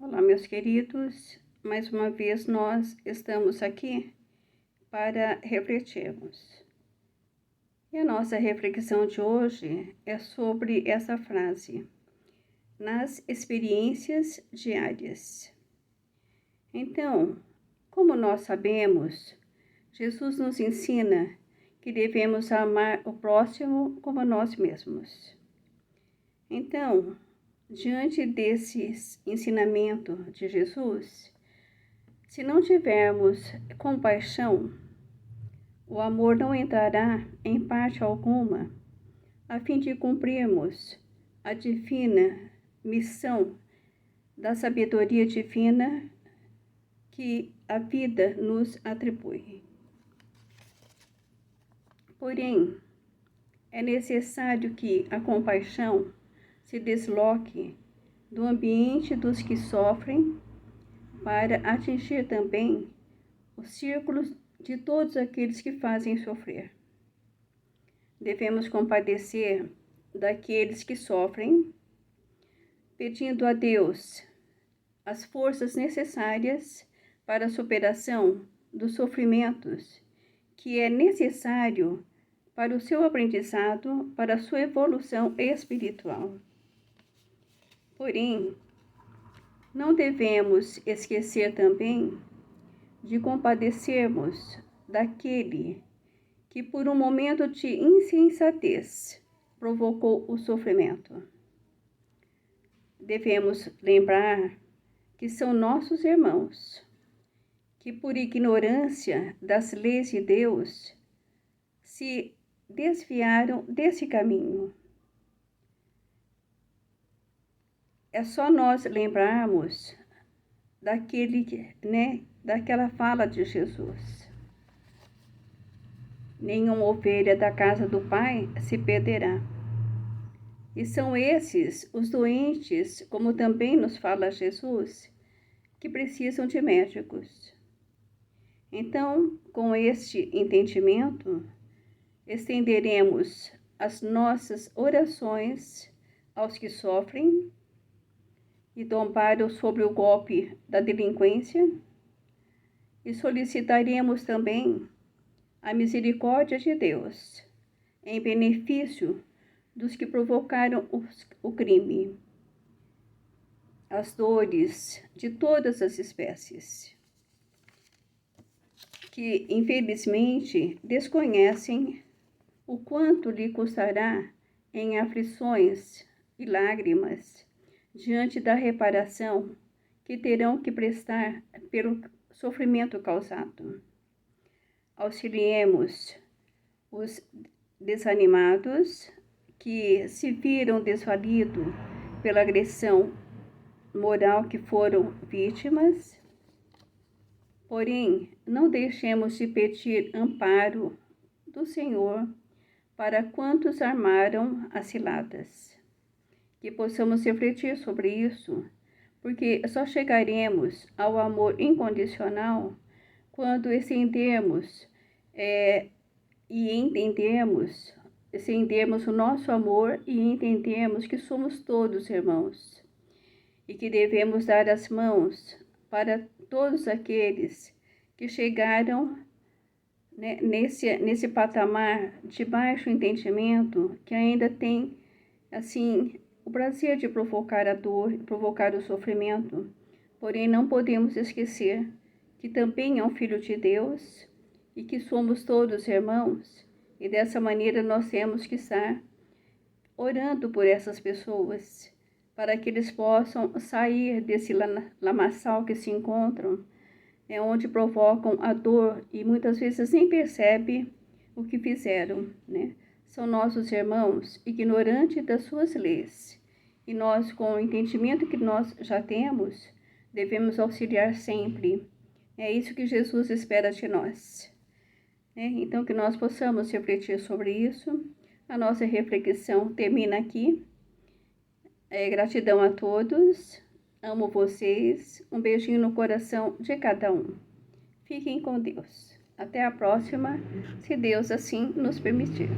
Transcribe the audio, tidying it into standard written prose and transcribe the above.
Olá, meus queridos. Mais uma vez nós estamos aqui para refletirmos. E a nossa reflexão de hoje é sobre essa frase: nas experiências diárias. Então, como nós sabemos, Jesus nos ensina que devemos amar o próximo como a nós mesmos. Então, diante desse ensinamento de Jesus, se não tivermos compaixão, o amor não entrará em parte alguma, a fim de cumprirmos a divina missão da sabedoria divina que a vida nos atribui. Porém, é necessário que a compaixão se desloque do ambiente dos que sofrem para atingir também os círculos de todos aqueles que fazem sofrer. Devemos compadecer daqueles que sofrem, pedindo a Deus as forças necessárias para a superação dos sofrimentos que é necessário para o seu aprendizado, para a sua evolução espiritual. Porém, não devemos esquecer também de compadecermos daquele que, por um momento de insensatez, provocou o sofrimento. Devemos lembrar que são nossos irmãos, que por ignorância das leis de Deus se desviaram desse caminho. É só nós lembrarmos daquela fala de Jesus: nenhuma ovelha da casa do Pai se perderá. E são esses os doentes, como também nos fala Jesus, que precisam de médicos. Então, com este entendimento, estenderemos as nossas orações aos que sofrem e tombaram sobre o golpe da delinquência, e solicitaremos também a misericórdia de Deus em benefício dos que provocaram o crime, as dores de todas as espécies, que infelizmente desconhecem o quanto lhe custará em aflições e lágrimas diante da reparação que terão que prestar pelo sofrimento causado. Auxiliemos os desanimados que se viram desvalidos pela agressão moral que foram vítimas. Porém, não deixemos de pedir amparo do Senhor para quantos armaram as ciladas. Que possamos refletir sobre isso, porque só chegaremos ao amor incondicional quando estendermos o nosso amor e entendermos que somos todos irmãos e que devemos dar as mãos para todos aqueles que chegaram nesse patamar de baixo entendimento, que ainda tem, o prazer de provocar a dor, provocar o sofrimento. Porém, não podemos esquecer que também é um filho de Deus e que somos todos irmãos. E dessa maneira nós temos que estar orando por essas pessoas, para que eles possam sair desse lamaçal que se encontram, onde provocam a dor e muitas vezes nem percebem o que fizeram, São nossos irmãos, ignorantes das suas leis. E nós, com o entendimento que nós já temos, devemos auxiliar sempre. É isso que Jesus espera de nós. Então, que nós possamos refletir sobre isso. A nossa reflexão termina aqui. Gratidão a todos. Amo vocês. Um beijinho no coração de cada um. Fiquem com Deus. Até a próxima, se Deus assim nos permitir.